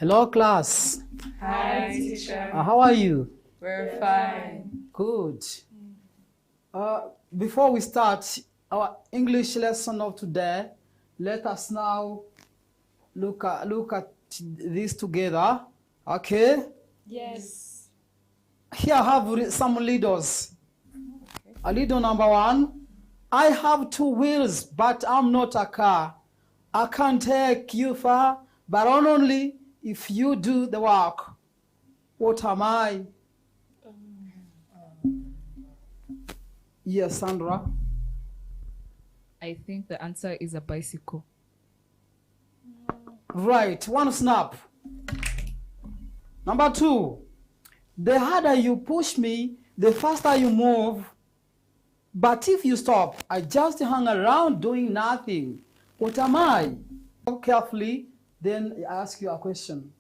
Hello, class. Hi, teacher. How are you? We're fine. Good. Before we start our English lesson of today, let us now look at this together. Okay? Yes. Here I have some leaders. Leader number 1. I have 2 wheels, but I'm not a car. I can take you far, but only if you do the work. What am I? Yes, Sandra. I think the answer is a bicycle. Right, 1 snap. Number 2. The harder you push me, the faster you move. But if you stop, I just hang around doing nothing. What am I? Look carefully, then I ask you a question.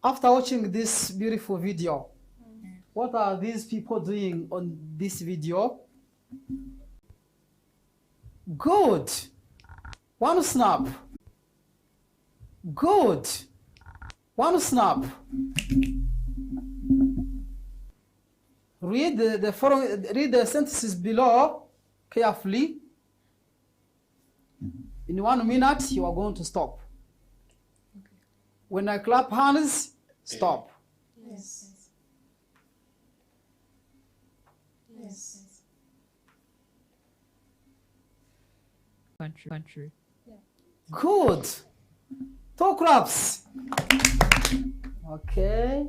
After watching this beautiful video, what are these people doing on this video? Good. 1 snap. Good. 1 snap. Read the sentences below carefully. In 1 minute, you are going to stop. When I clap hands, stop. Yes. Yes. Country. Yeah. Good. 2 claps. Okay.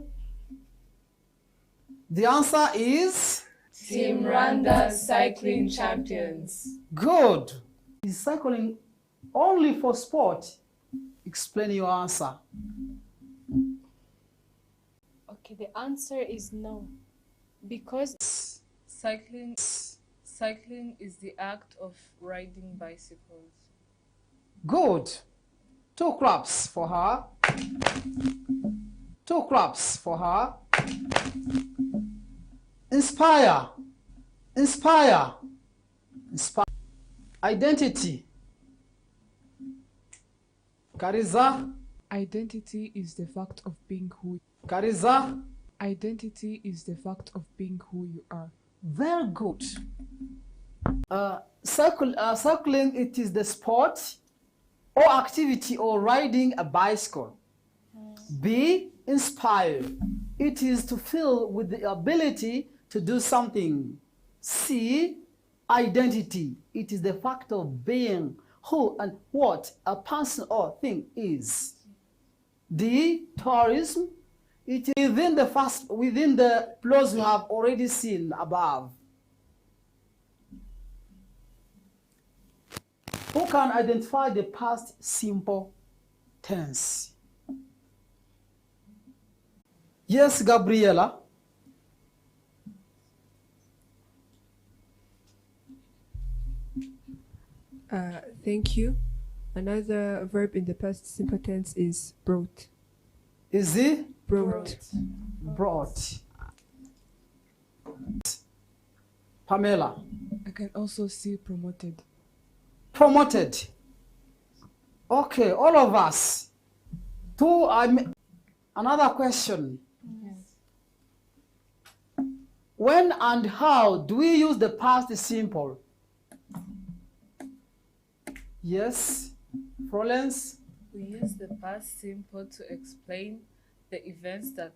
The answer is Team RWANDA cycling champions. good. Is cycling only for sport? Explain your answer. Okay, the answer is no. Because Cycling is the act of riding bicycles. Good. 2 claps for her. 2 claps for her. Inspire. Inspire. Inspire. Identity. Kariza. Identity is the fact of being who. Kariza. Identity is the fact of being who you are. Very good. Cycling, it is the sport or activity or riding a bicycle. B, inspired. It is to feel with the ability to do something. C, identity. It is the fact of being who and what a person or thing is. D, tourism. It is within the clause we have already seen above. Who can identify the past simple tense? Yes, Gabriela. Thank you. Another verb in the past simple tense is brought. Is it? Brought. Brought. Pamela. I can also see promoted. Promoted. Okay, all of us. Another question. Yes. When and how do we use the past simple? Yes, Florence. We use the past simple to explain the events that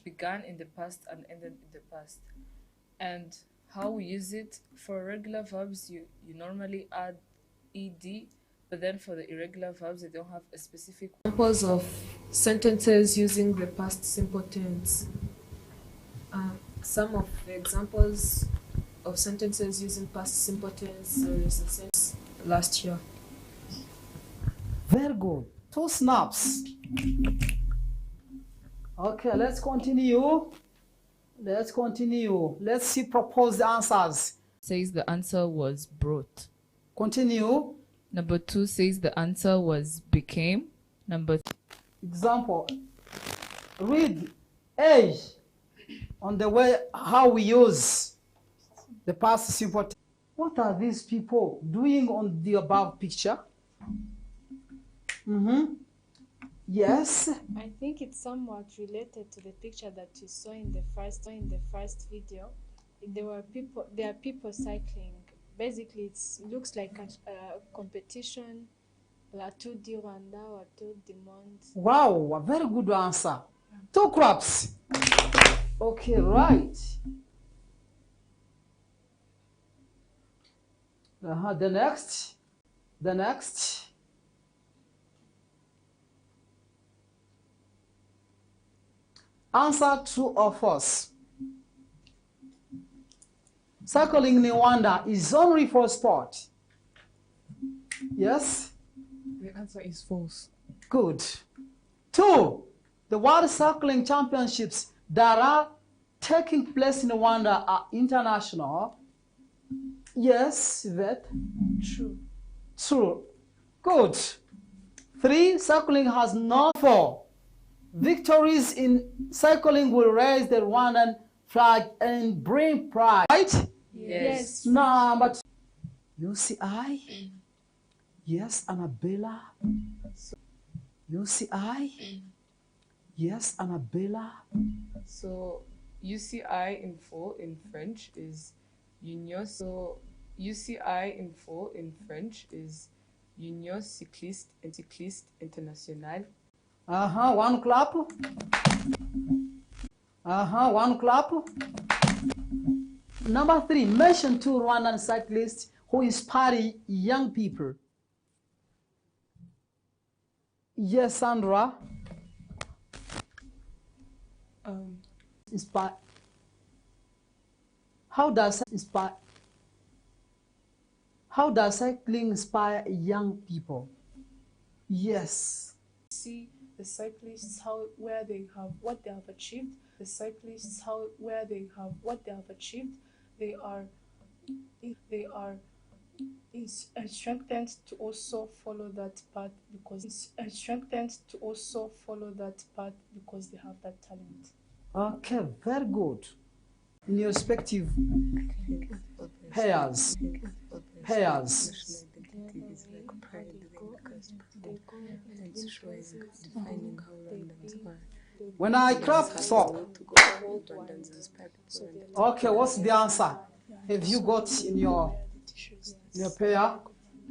began in the past and ended in the past. And how we use it, for regular verbs, you normally add ed, but then for the irregular verbs, they don't have a specific. Examples of sentences using the past simple tense. Some of the examples of sentences using past simple tense is the sentence last year. Very good. 2 snaps. Okay, let's continue. Let's see proposed answers. Says the answer was brought. Continue. Number 2 says the answer was became. Number Example, read age on the way how we use the past simple tense. What are these people doing on the above picture? Yes. I think it's somewhat related to the picture that you saw in the first video. There are people cycling. Basically, it looks like a competition, la Tour du Rwanda or Tour du Monde. Wow, a very good answer. 2 claps. Okay, right. The next. Answer true or false. Cycling in Rwanda is only for sport. Yes? The answer is false. Good. 2. The World Cycling Championships that are taking place in Rwanda are international. Yes, Yvette? True. Good. 3. Cycling has no 4. Victories in cycling will raise the Rwandan flag and bring pride. Right? Yes. Number 2. UCI? Yes, Annabella. UCI? Yes, Annabella. So UCI in full in French is Union. So UCI in full in French is Union Cycliste Internationale. 1 clap. 1 clap. Number 3, mention 2 Rwandan cyclists who inspire young people. Yes, Sandra. Inspire. How does cycling inspire young people? Yes. See the cyclists what they have achieved. The cyclists what they have achieved. They are strengthened to also follow that path because they have that talent. Okay, very good. In your respective pairs. When I clap, stop. Okay, what's the answer? Have you got in your pair?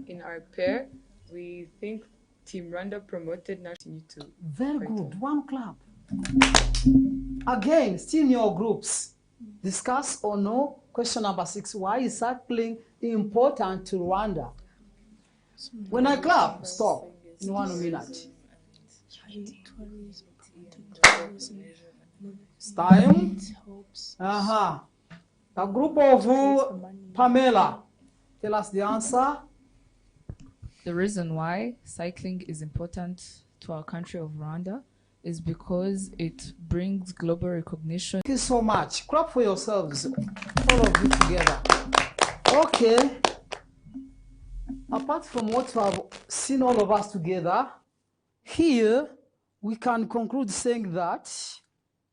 In our pair, we think Team Rwanda promoted national to. Very good. 1 clap. Again, still in your groups. Discuss or no. Question number 6. Why is cycling important to Rwanda? When I clap, stop in 1 minute. It's time. A group of Pamela. Tell us the answer. The reason why cycling is important to our country of Rwanda is because it brings global recognition. Thank you so much. Clap for yourselves, all of you together. Okay. Apart from what we have seen all of us together, here we can conclude saying that,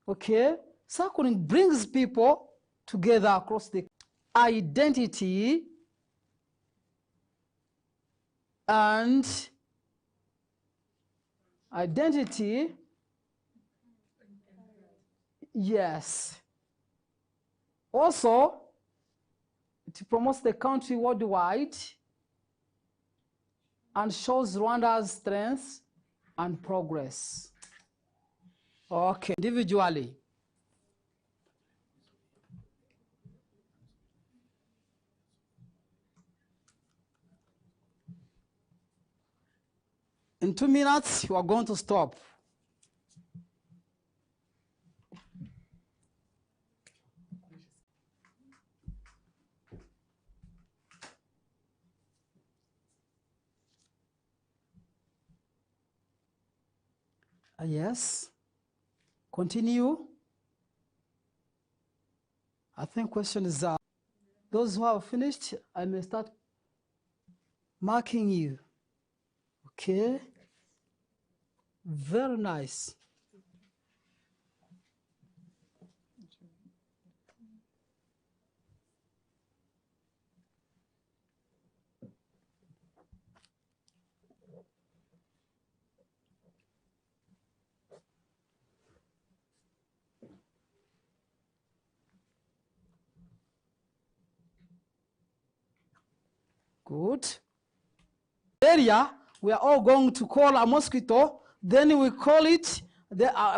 okay, cycling brings people together across the identity and identity. Yes. Also, it promotes the country worldwide and shows Rwanda's strength and progress. Okay, individually. In 2 minutes, you are going to stop. Yes. Continue. I think question is those who have finished, I may start marking you. Okay? Very nice. Good. Area, we are all going to call a mosquito, then we call it,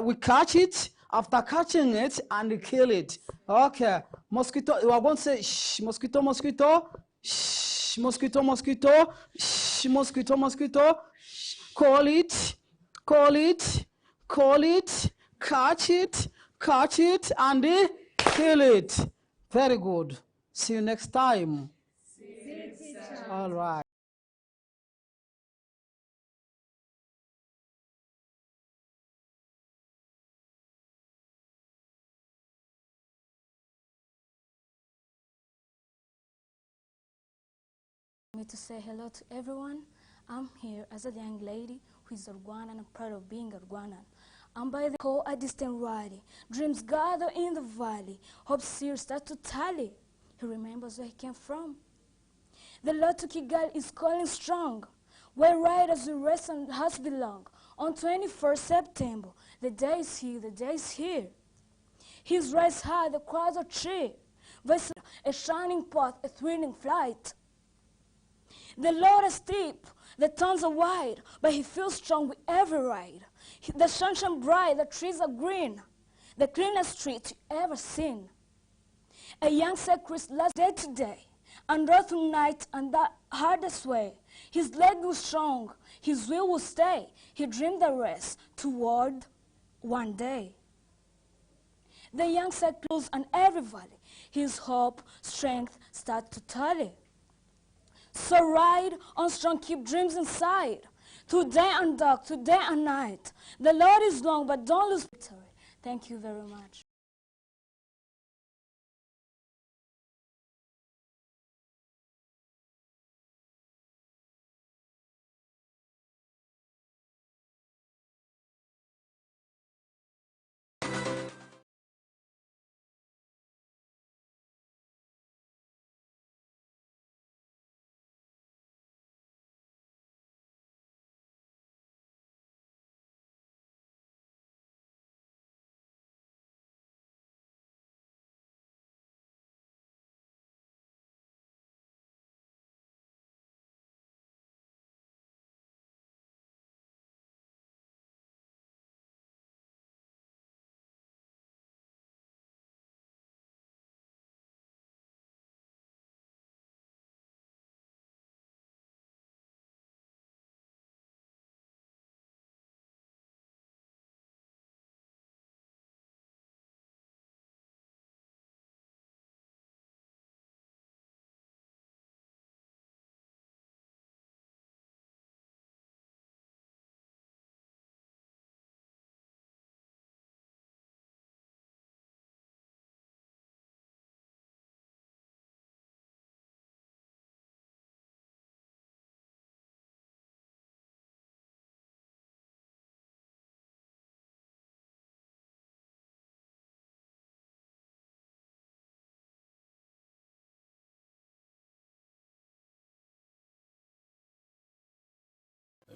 we catch it, after catching it, and kill it. Okay, mosquito, we are going to say, shh, mosquito, mosquito, shh, mosquito, mosquito, shh, mosquito, mosquito, shh, call it, call it, call it, catch it, and kill it. Very good. See you next time. All right. Me to say hello to everyone. I'm here as a young lady who is a Rwandan and I'm proud of being a Rwandan. I'm by the call a distant rally. Dreams gather in the valley. Hopes here start to tally. He remembers where he came from. The Lord to Kigali is calling strong. Where riders will rest and hearts belong. On 21st September, the day is here, the day is here. His rise high, the crowds are cheer. A shining path, a thrilling flight. The Lord is steep, the turns are wide, but he feels strong with every ride. The sun shines bright, the trees are green, the cleanest street you ever seen. A young cyclist last day to day, and rode through night and the hardest way. His leg was strong, his will will stay. He dreamed the race toward one day. The young cyclist and every valley, his hope, strength start to tally. So ride on strong, keep dreams inside. Today and dark, today and night. The Lord is long, but don't lose victory. Thank you very much.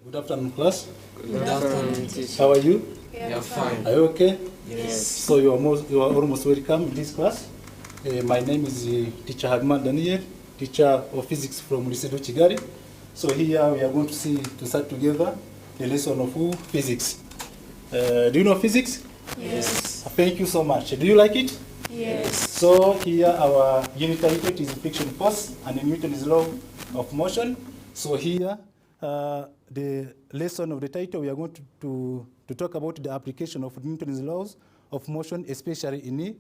Good afternoon, class. Good afternoon, teacher. How are you? You're fine. Are you okay? Yes. So you are almost welcome in this class. My name is Teacher Hadman Daniel, teacher of physics from Lisedo Kigali. So here we are going to start together the lesson of physics. Do you know physics? Yes. Thank you so much. Do you like it? Yes. So here our unit title is friction force and Newton's law of motion. So here the lesson of the title, we are going to talk about the application of Newton's laws of motion, especially in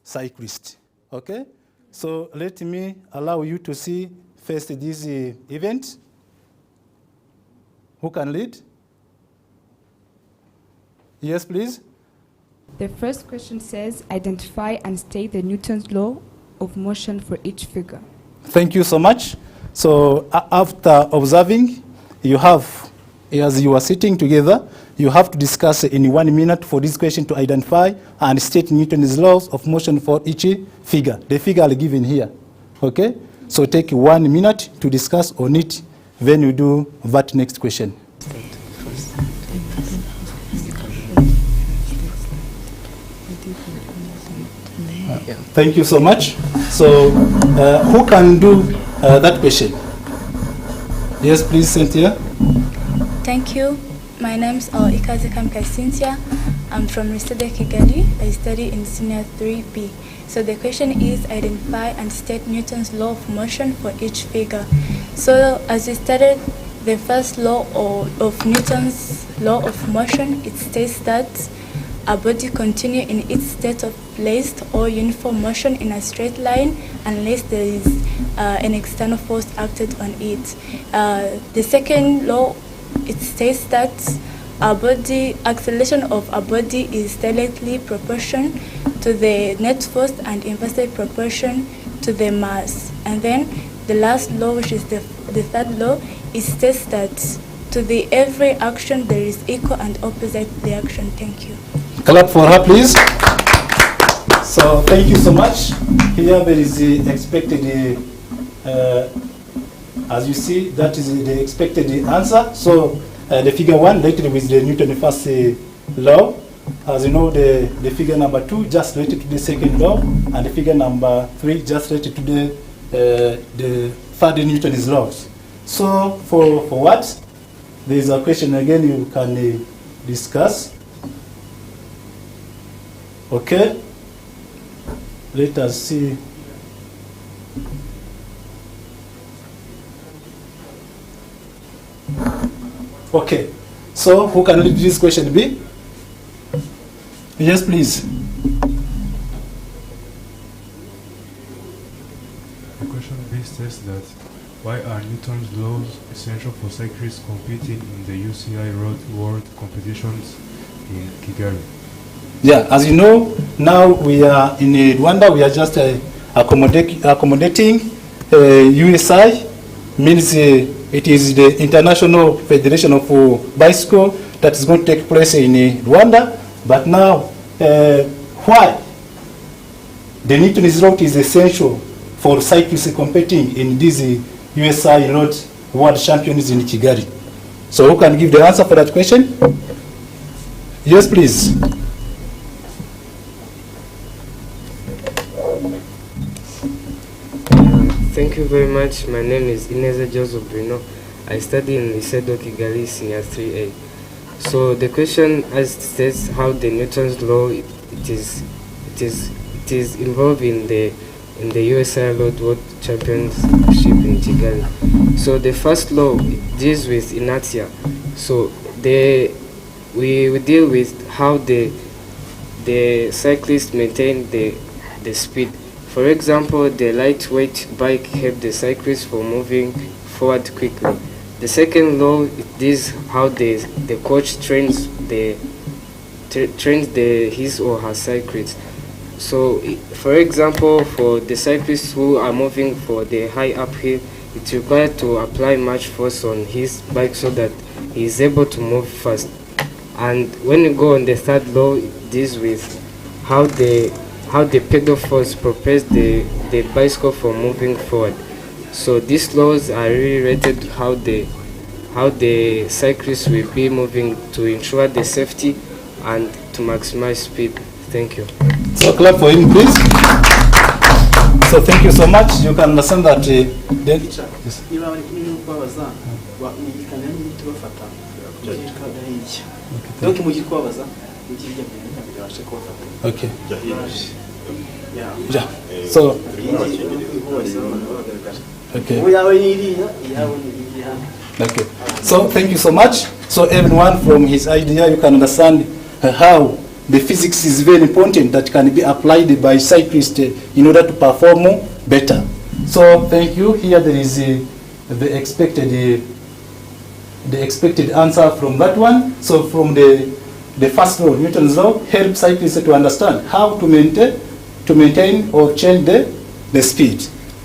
cyclists. Okay? So let me allow you to see first this event. Who can lead? Yes, please. The first question says, identify and state the Newton's law of motion for each figure. Thank you so much. So after observing, you have, as you are sitting together, you have to discuss in 1 minute for this question to identify and state Newton's laws of motion for each figure. The figure are given here. Okay? So take 1 minute to discuss on it when you do that next question. Thank you so much. So who can do that question? Yes, please, Cynthia. Thank you. My name is Ikazikam Cynthia. I'm from Resede Kigali. I study in Senior 3B. So the question is identify and state Newton's law of motion for each figure. So as we studied, the first law of Newton's law of motion, it states that a body continues in its state of placed or uniform motion in a straight line unless there is an external force acted on it. The second law, it states that acceleration of a body is directly proportional to the net force and inversely proportional to the mass. And then the last law, which is the third law, it states that to the every action there is equal and opposite reaction. Thank you. Clap for her, please. So thank you so much. Here there is the expected, as you see, that is the expected answer. So the figure 1 related with the Newton's first law. As you know, the figure number 2 just related to the second law, and the figure number 3 just related to the third Newton's laws. So for what? There is a question again you can discuss. Okay, let us see. Okay, so who can read this question be? Yes, please. The question B states that why are Newton's laws essential for cyclists competing in the UCI Road World competitions in Kigali? Yeah, as you know, now we are in Rwanda, we are just accommodating USI, means it is the International Federation of Bicycle that is going to take place in Rwanda. But now, why? The Newton's law is essential for cyclists competing in these USI Road World Champions in Kigali. So who can give the answer for that question? Yes, please. Thank you very much. My name is Ineza Joseph Bruno. I study in Licedo Kigali Senior 3A. So the question as states how the Newton's law it is involved in the USI Road World Championship in Kigali. So the first law it deals with inertia. So we deal with how the cyclists maintain the speed. For example, the lightweight bike helps the cyclist for moving forward quickly. The second law is how the coach trains his or her cyclists. So, for example, for the cyclists who are moving for the high uphill, it's required to apply much force on his bike so that he is able to move fast. And when you go on the third law, it deals with how the pedal force propels the bicycle for moving forward. So these laws are really rated how the cyclists will be moving to ensure the safety and to maximize speed. Thank you. So clap for him, please. So thank you so much. You can understand that. Okay. Yeah. So. Okay. Okay. So thank you so much. So everyone from his idea, you can understand how the physics is very important that can be applied by cyclists in order to perform better. So thank you. Here there is the expected answer from that one. So from the first law, Newton's law, helps cyclists to understand how to maintain or change the speed.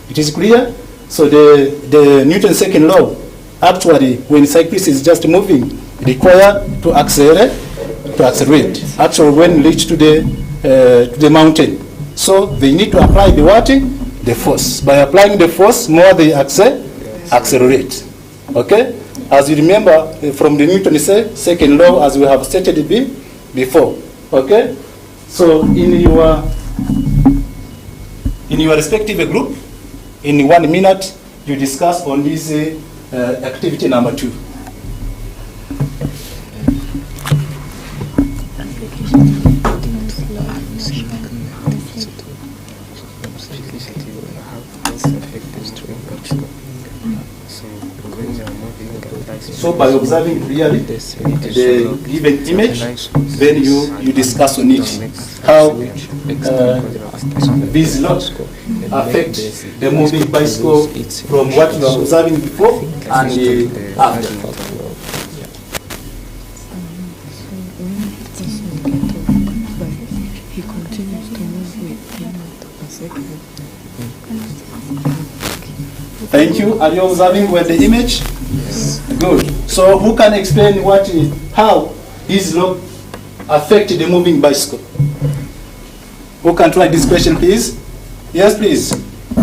It is clear. So the Newton's second law, actually, when cyclist is just moving, require to accelerate. Actually, when reach to the mountain, so they need to apply the what? The force. By applying the force, more they accelerate. Okay? As you remember from the Newton's second law, as we have stated before. Okay? So in your respective group, in 1 minute, you discuss on this activity number 2. So by observing clearly the given image, then you discuss on it how these laws affect the moving bicycle from what you are observing before and after. He continues to move with him a second. Thank you. Are you observing with the image? Yes. Good. So who can explain how this law affect the moving bicycle? Who can try this question, please? Yes, please.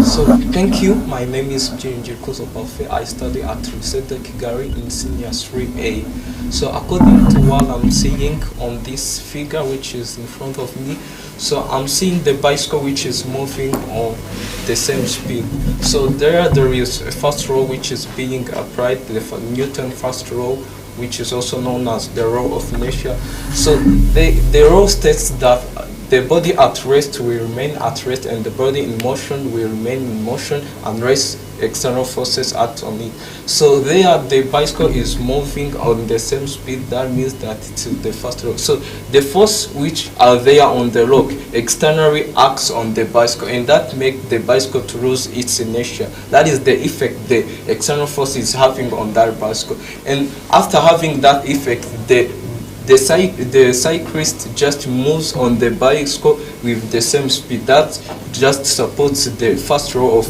So, thank you. My name is Jinji Kosopafe. I study at RWANDA Kigali in Senior 3A. So, according to what I'm seeing on this figure, which is in front of me, so I'm seeing the bicycle which is moving on the same speed. So there is a first law which is being applied, the Newton first law, which is also known as the law of inertia. So the law states that the body at rest will remain at rest and the body in motion will remain in motion unless external forces act on it. So there the bicycle is moving on the same speed. That means that it's the first law. So the force which are there on the rock externally acts on the bicycle and that makes the bicycle to lose its inertia. That is the effect the external force is having on that bicycle. And after having that effect, the cyclist just moves on the bicycle with the same speed. That just supports the first law of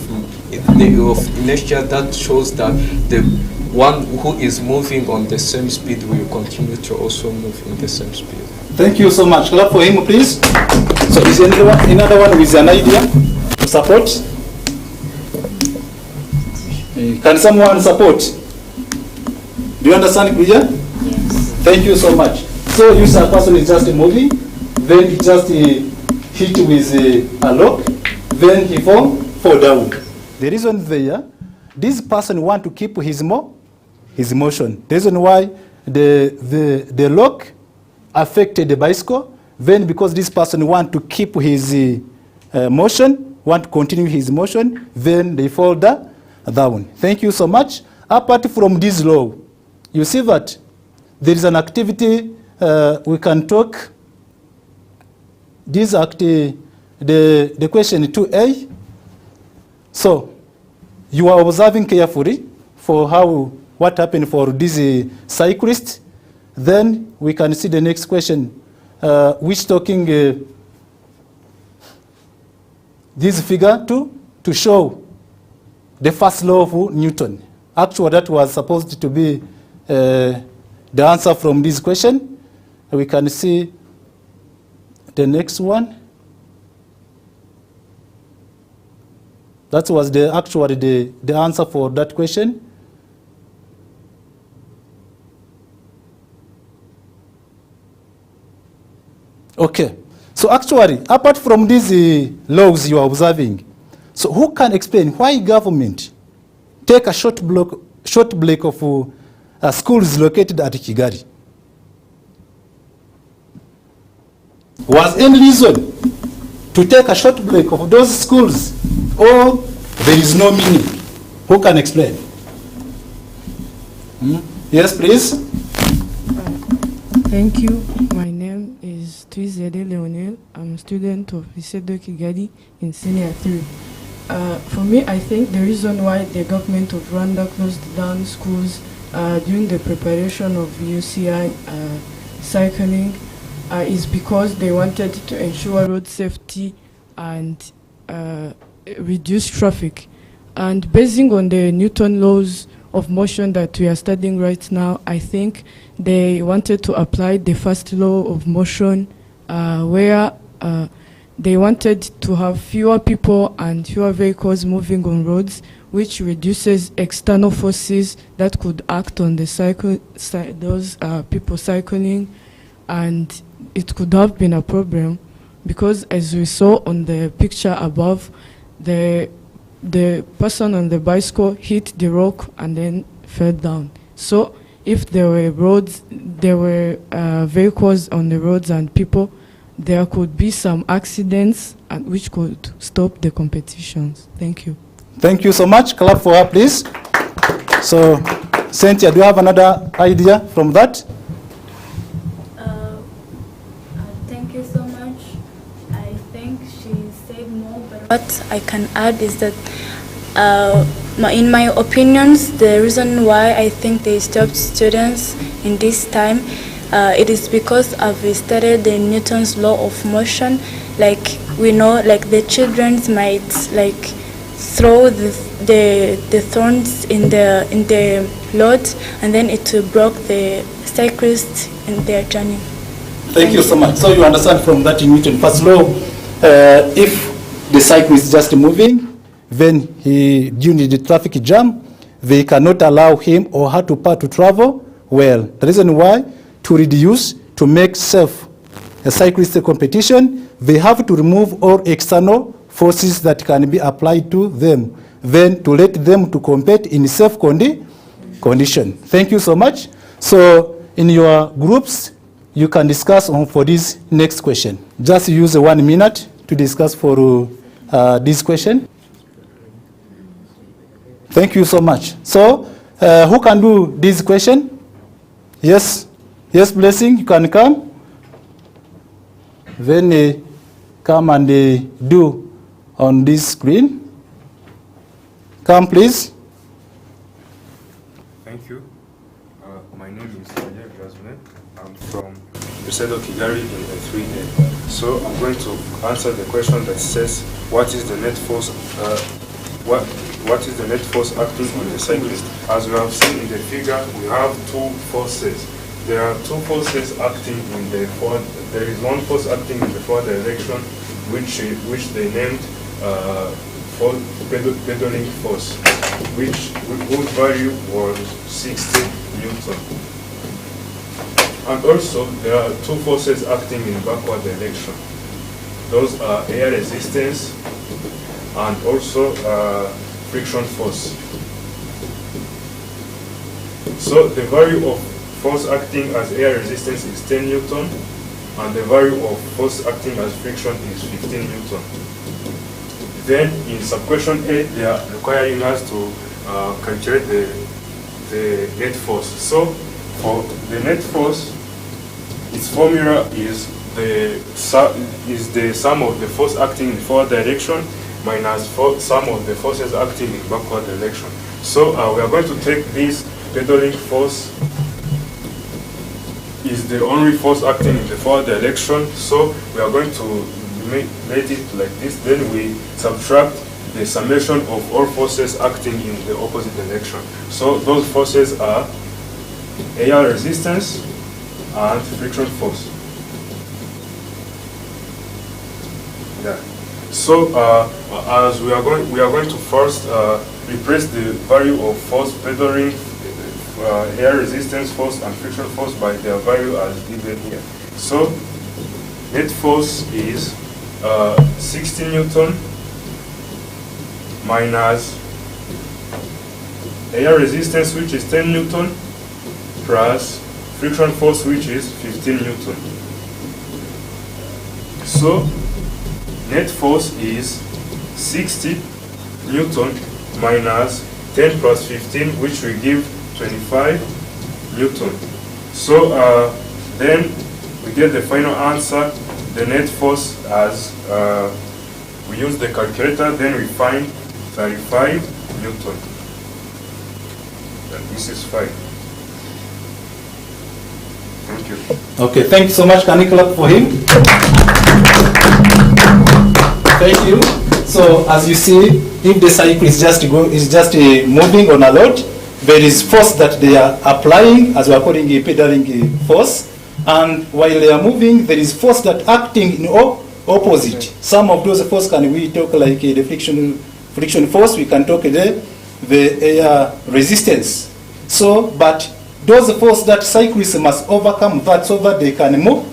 inertia that shows that the one who is moving on the same speed will continue to also move in the same speed. Thank you so much. Clap for him, please. So is another one with an idea to support? Can someone support? Do you understand, Kuya? Yes. Thank you so much. So you see a person is just moving, then he just hit with a lock, then he fall down. The reason there, this person want to keep his motion. The reason why the lock affected the bicycle, then because this person want to keep his motion, want to continue his motion, then they fall down. Thank you so much. Apart from this law, you see that there is an activity we can talk. This the question 2A. So you are observing carefully for what happened for this cyclist. Then we can see the next question, which talking this figure to show the first law of Newton. Actually, that was supposed to be the answer from this question. We can see the next one. That was actually the answer for that question. Okay. So actually, apart from these laws you are observing, so who can explain why government take a short break of schools located at Kigali? Was any reason to take a short break of those schools, or there is no meaning? Who can explain? Yes, please. Thank you. My name is Twizede Leonel. I'm a student of RWANDA Kigali in Senior 3. For me, I think the reason why the government of Rwanda closed down schools during the preparation of UCI cycling is because they wanted to ensure road safety and reduce traffic. And basing on the Newton laws of motion that we are studying right now, I think they wanted to apply the first law of motion where they wanted to have fewer people and fewer vehicles moving on roads, which reduces external forces that could act on the those people cycling, and it could have been a problem because, as we saw on the picture above, the person on the bicycle hit the rock and then fell down. So if there were vehicles on the roads and people, there could be some accidents and which could stop the competitions. Thank you. Thank you so much. Clap for her, please. So, Cynthia, do you have another idea from that? Thank you so much. I think she said more, but what I can add is that in my opinions, the reason why I think they stopped students in this time, it is because I've studied the Newton's law of motion. Like we know, like the children might like throw the thorns in the load, and then it will block the cyclists in their journey. Thank you so much. So you understand from that in Newton's first law, if the cycle is just moving, then during the traffic jam, they cannot allow him or her to travel well. The reason why, to reduce, to make safe a cyclist competition, they have to remove all external forces that can be applied to them, then to let them to compete in safe condition. Thank you so much. So in your groups, you can discuss on for this next question. Just use 1 minute to discuss for this question. Thank you so much. So who can do this question? Yes, yes, Blessing, you can come. Then come and do on this screen. Come, please. Thank you. My name is Daniel Jasmine. I'm from Lucedo Kigari in 3A. So I'm going to answer the question that says, what is the net force? What is the net force acting on the cyclist? As we have seen in the figure, we have two forces. There are two forces acting in the forward. There is one force acting in the forward direction, which they named pedaling force, whose value was 60 Newton. And also, there are two forces acting in backward direction. Those are air resistance and also friction force. So the value of force acting as air resistance is 10 Newton, and the value of force acting as friction is 15 Newton. Then in subquestion 8, they are requiring us to calculate the net force. So for the net force, its formula is the sum of the force acting in forward direction minus sum of the forces acting in backward direction. So we are going to take this pedaling force is the only force acting in the forward direction. So we are going to make it like this. Then we subtract the summation of all forces acting in the opposite direction. So those forces are air resistance and friction force. Yeah. So as we are going to first replace the value of force pedaling, air resistance force and friction force by their value as given here. So net force is 60 Newton minus air resistance, which is 10 Newton, plus friction force, which is 15 Newton. So net force is 60 Newton minus 10 plus 15, which will give 25 Newton. So then we get the final answer, the net force, as we use the calculator, then we find 35 Newton. And this is fine. Thank you. Okay, thank you so much. Can you clap for him? Thank you. So as you see, if the cycle is just moving on a load, there is force that they are applying, as we are calling a pedaling force. And while they are moving, there is force that acting in opposite. Some of those force can we talk like the friction force. We can talk the air resistance. So, but those force that cyclists must overcome that so that they can move.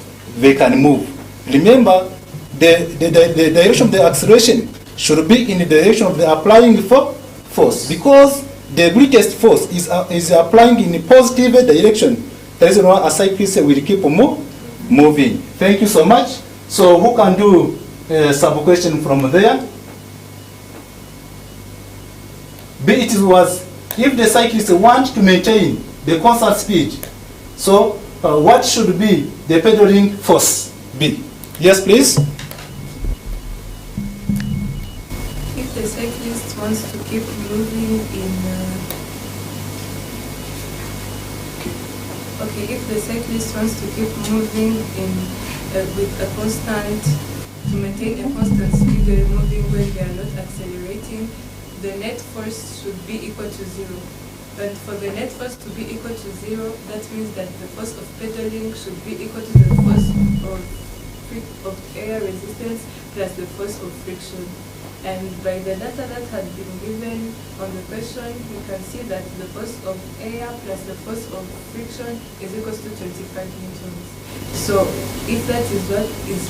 Remember, the direction of the acceleration should be in the direction of the applying force, because the greatest force is applying in a positive direction. That is why a cyclist will keep moving. Thank you so much. So who can do some question from there? B, it was if the cyclist wants to maintain the constant speed, so what should be the pedaling force? B. Yes, please. If the cyclist wants to keep moving if the cyclist wants to keep moving with a constant, to maintain a constant speed they're moving when they are not accelerating, the net force should be equal to 0. But for the net force to be equal to 0, that means that the force of pedaling should be equal to the force of air resistance plus the force of friction. And by the data that had been given on the question, you can see that the force of air plus the force of friction is equal to 25 newtons. So if that is what is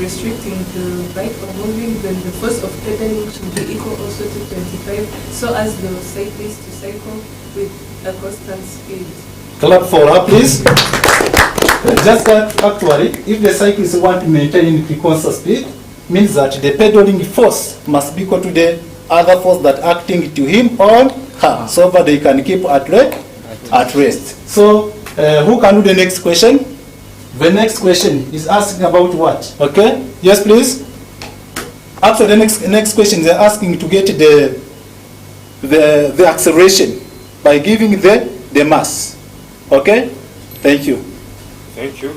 restricting the bike from moving, then the force of pedaling should be equal also to 25, so as the cyclist to cycle with a constant speed. Clap for her, please. Just that actually, if the cyclist want to maintain the constant speed, means that the pedaling force must be equal to the other force that acting to him or her, so that they can keep at rest. So, who can do the next question? The next question is asking about what? Okay? Yes, please. After the next question, they're asking to get the acceleration by giving the mass. Okay? Thank you. Thank you.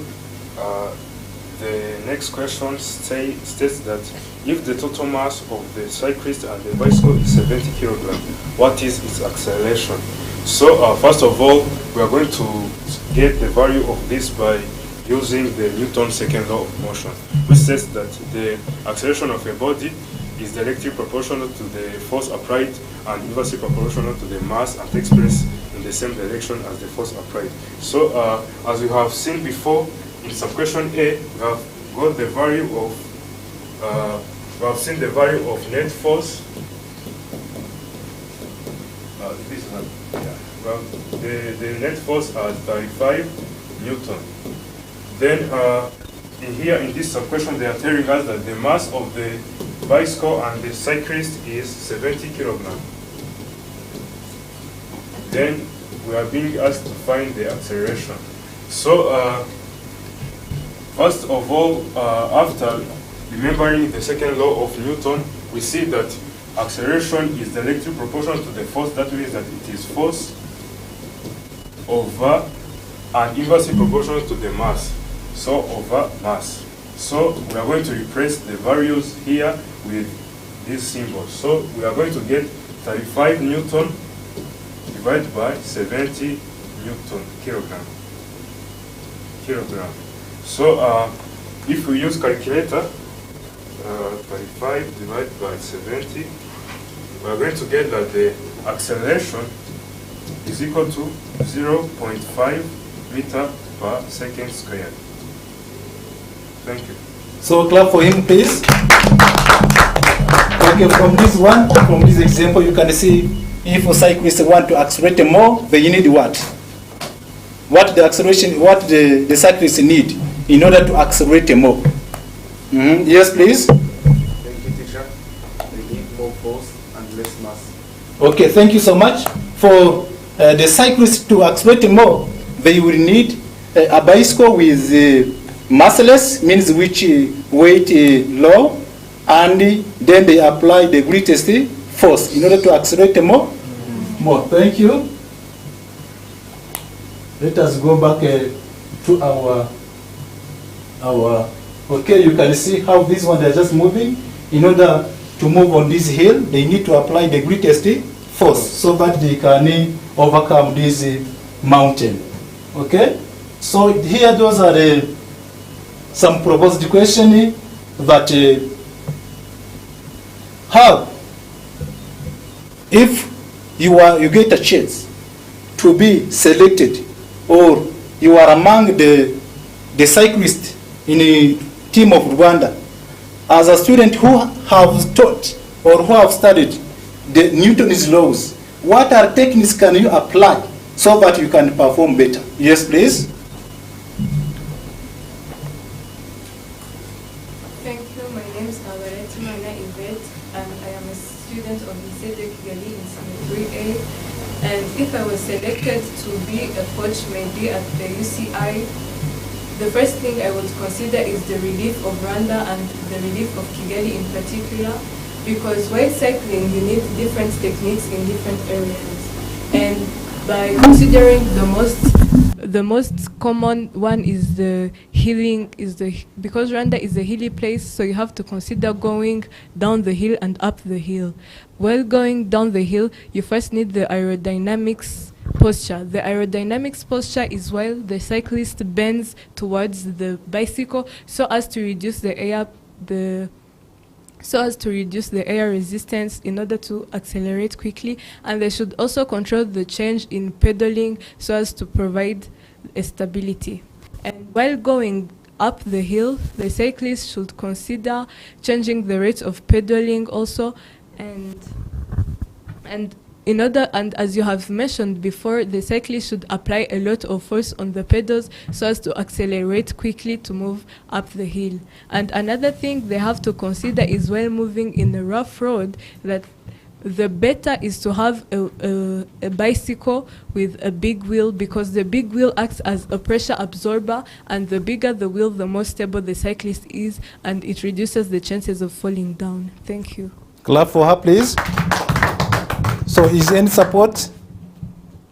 The next question states that if the total mass of the cyclist and the bicycle is 70 kilograms, what is its acceleration? So first of all, we are going to get the value of this by using the Newton's second law of motion, which says that the acceleration of a body is directly proportional to the force applied and inversely proportional to the mass and takes place in the same direction as the force applied. So as we have seen before, in subquestion A, we have got the value of, we have seen the value of net force. The net force are 35 Newton. Then in here in this subquestion, they are telling us that the mass of the bicycle and the cyclist is 70 kilograms. Then we are being asked to find the acceleration. So first of all, after remembering the second law of Newton, we see that acceleration is directly proportional to the force. That means that it is force over and inversely proportional to the mass. So over mass. So we are going to replace the values here with these symbols. So we are going to get 35 Newton divided by 70 Newton kilogram. So if we use calculator, 35 divided by 70, we are going to get that the acceleration is equal to 0.5 meter per second squared. Thank you. So clap for him, please. Okay, from this example, you can see if a cyclist want to accelerate more, they need what? What the acceleration, what the cyclists need in order to accelerate more. Yes, please. Thank you, teacher. They need more force and less mass. Okay, thank you so much. For the cyclists to accelerate more, they will need a bicycle with massless, means which weight low, and then they apply the greatest force in order to accelerate more. Thank you. Let us go back to our okay, you can see how this one is just moving in order to move on this hill, they need to apply the greatest force so that they can overcome this mountain. Okay? So here those are some proposed questions that how, if you get a chance to be selected, or you are among the cyclists in a team of Rwanda, as a student who have taught or who have studied the Newton's laws, what are techniques can you apply so that you can perform better? Yes, please. Thank you. My name is Alvarez Mana Yvette, and I am a student of Lycée de Kigali in Senior 3A. And if I was selected to be a coach maybe at the UCI, the first thing I would consider is the relief of Rwanda and the relief of Kigali in particular, because while cycling you need different techniques in different areas. And by considering the most common one is the healing, because Rwanda is a hilly place, so you have to consider going down the hill and up the hill. While going down the hill, you first need the aerodynamics posture. The aerodynamics posture is while the cyclist bends towards the bicycle so as to reduce the air resistance in order to accelerate quickly, and they should also control the change in pedaling so as to provide a stability. And while going up the hill, the cyclist should consider changing the rate of pedaling also, and as you have mentioned before, the cyclist should apply a lot of force on the pedals so as to accelerate quickly to move up the hill. And another thing they have to consider is while moving in a rough road, that the better is to have a bicycle with a big wheel, because the big wheel acts as a pressure absorber, and the bigger the wheel, the more stable the cyclist is, and it reduces the chances of falling down. Thank you. Clap for her, please. So is any support?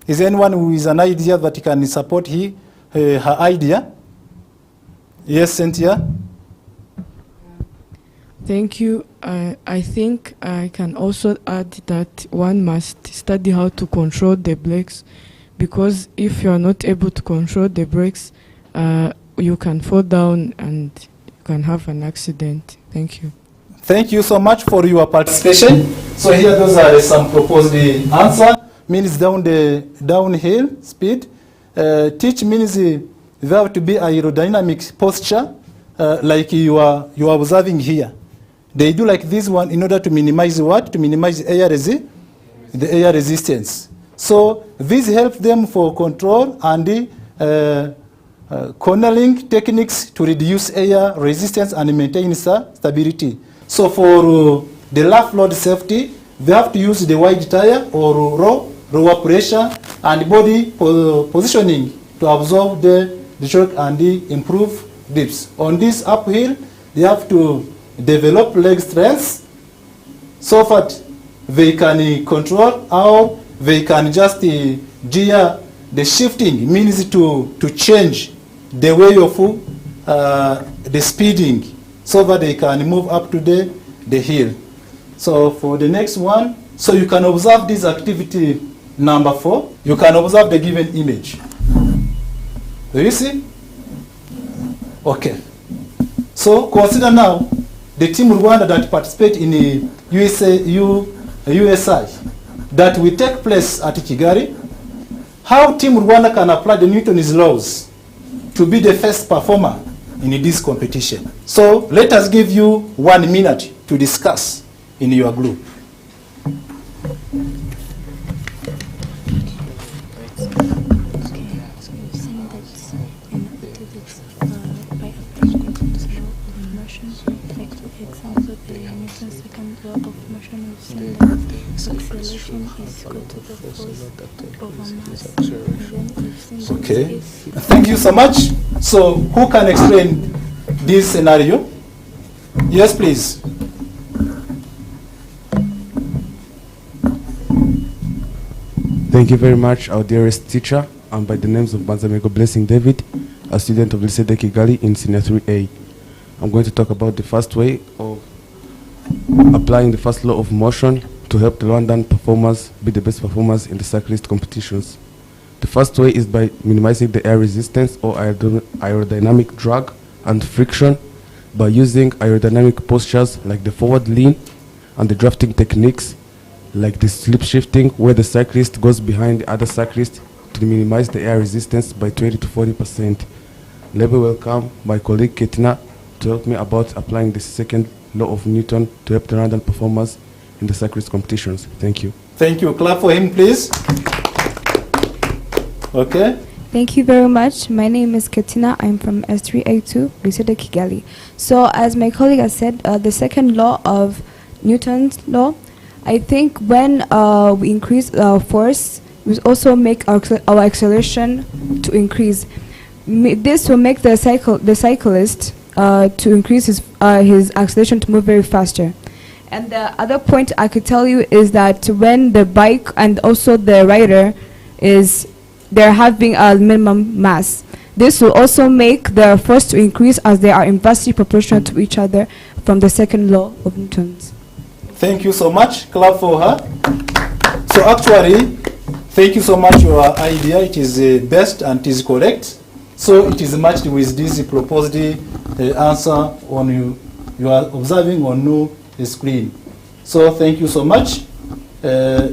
Is anyone who is an idea that can support her idea? Yes, Cynthia? Thank you. I think I can also add that one must study how to control the brakes, because if you are not able to control the brakes, you can fall down and you can have an accident. Thank you. Thank you so much for your participation. So here those are some proposed answer. Means downhill speed. Teach means there have to be aerodynamic posture, like you are observing here. They do like this one in order to minimize what? To minimize the air resistance. So this helps them for control and cornering techniques to reduce air resistance and maintain stability. So for the rough road safety, they have to use the wide tire or lower pressure and body positioning to absorb the shock and improve dips. On this uphill, they have to develop leg strength so that they can control how they can just gear the shifting, means to change the way of the speeding, so that they can move up to the hill. So for the next one, so you can observe this activity number 4. You can observe the given image. Do you see? Okay. So consider now the team Rwanda that participate in the USI that will take place at Kigali. How team Rwanda can apply the Newton's laws to be the first performer in this competition. So let us give you 1 minute to discuss in your group. Okay, thank you so much. So who can explain this scenario? Yes, please. Thank you very much, our dearest teacher. I'm by the names of Banzamego Blessing David, a student of Lycée de Kigali in Senior 3A. I'm going to talk about the first way of applying the first law of motion to help the Rwandan performers be the best performers in the cyclist competitions. The first way is by minimizing the air resistance or aerodynamic drag and friction by using aerodynamic postures like the forward lean and the drafting techniques like the slip shifting, where the cyclist goes behind the other cyclist to minimize the air resistance by 20 to 40%. Let me welcome my colleague Ketina to help me about applying the second law of Newton to help the Rwandan performers in the cyclist competitions. Thank you. Thank you. Clap for him, please. Okay. Thank you very much. My name is Katina. I'm from S3A2, Lycée de Kigali. So as my colleague has said, the second law of Newton's law, I think when we increase our force, we also make our acceleration to increase. This will make the cyclist to increase his acceleration to move very faster. And the other point I could tell you is that when the bike and also the rider they're having a minimum mass, this will also make the force to increase as they are inversely proportional to each other from the second law of Newton's. Thank you so much. Clap for her. So actually, thank you so much for your idea. It is best and it is correct. So it is matched with this proposed answer on you are observing on the screen. So thank you so much.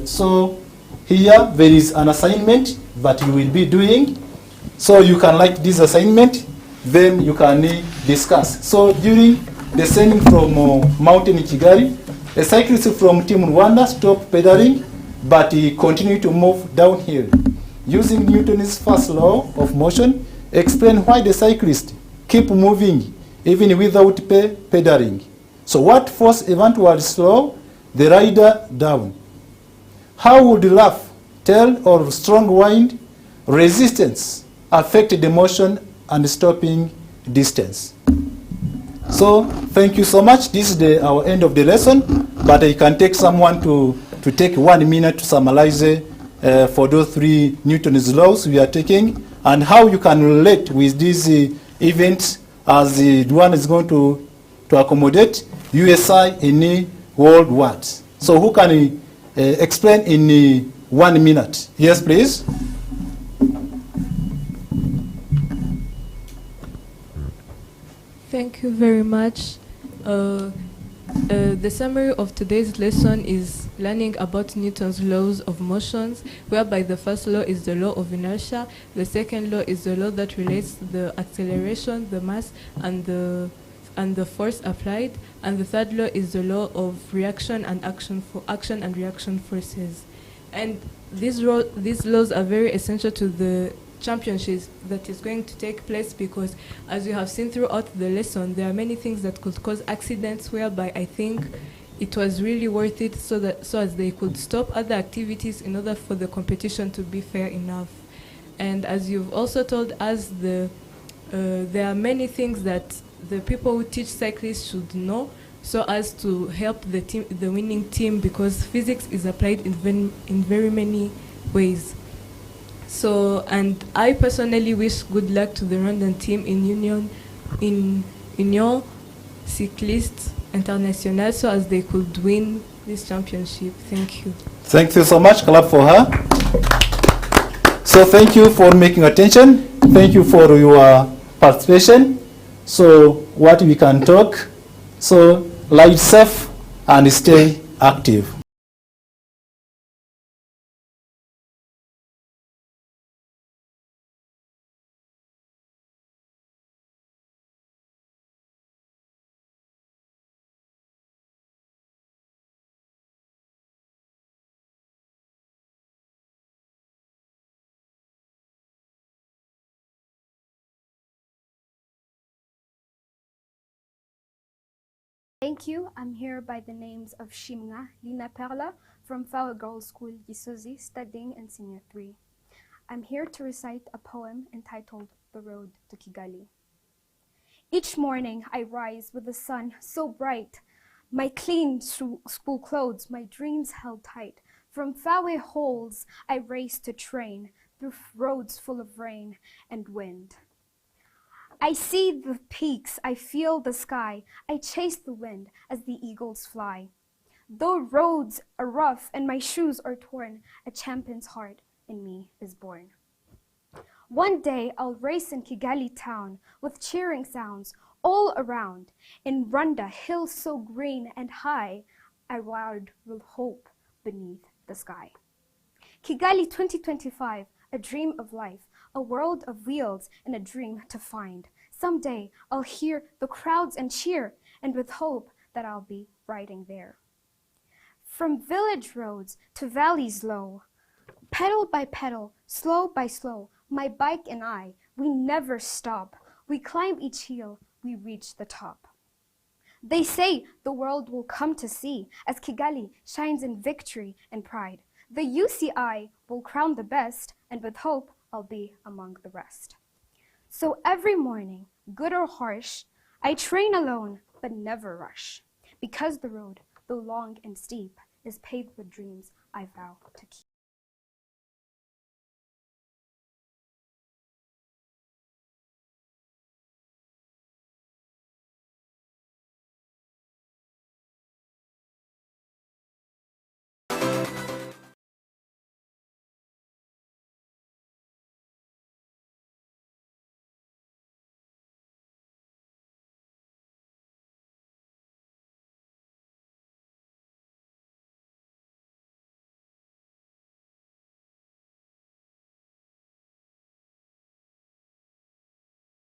So here there is an assignment that you will be doing. So you can like this assignment, then you can discuss. So during descending from Mountain Kigali, a cyclist from Team Rwanda stopped pedaling, but he continued to move downhill. Using Newton's first law of motion, explain why the cyclist keep moving even without pedaling. So what force eventually slow the rider down? How would laugh, tail, or strong wind resistance affect the motion and stopping distance? So thank you so much. This is our end of the lesson, but I can take someone to take 1 minute to summarize for those 3 Newton's laws we are taking and how you can relate with these events as the one is going to accommodate USI in world wars. So who can explain in 1 minute? Yes, please. Thank you very much. The summary of today's lesson is learning about Newton's laws of motions, whereby the first law is the law of inertia, the second law is the law that relates the acceleration, the mass, and the force applied, and the third law is the law of reaction and action and reaction forces. And these laws are very essential to the championships that is going to take place, because as you have seen throughout the lesson, there are many things that could cause accidents, whereby I think it was really worth it so as they could stop other activities in order for the competition to be fair enough. And as you've also told us, there are many things that the people who teach cyclists should know so as to help the winning team, because physics is applied in very many ways. So, and I personally wish good luck to the Rwandan team in Union Cycliste Internationale so as they could win this championship. Thank you. Thank you so much. Clap for her. So thank you for making attention. Thank you for your participation. So what we can talk. So ride safe and stay active. Thank you. I'm here by the names of Shimna Lina Perla from Flower Girls School, Gisozi, studying in Senior 3. I'm here to recite a poem entitled The Road to Kigali. Each morning I rise with the sun so bright, my clean school clothes, my dreams held tight. From faraway halls I race to train, through roads full of rain and wind. I see the peaks, I feel the sky, I chase the wind as the eagles fly. Though roads are rough and my shoes are torn, a champion's heart in me is born. One day I'll race in Kigali town with cheering sounds all around. In Rwanda, hills so green and high, I ride with hope beneath the sky. Kigali 2025, a dream of life, a world of wheels and a dream to find. Someday I'll hear the crowds and cheer, and with hope that I'll be riding there. From village roads to valleys low, pedal by pedal, slow by slow, my bike and I, we never stop. We climb each hill, we reach the top. They say the world will come to see as Kigali shines in victory and pride. The UCI will crown the best, and with hope, I'll be among the rest. So every morning, good or harsh, I train alone, but never rush, because the road, though long and steep, is paved with dreams I vow to keep.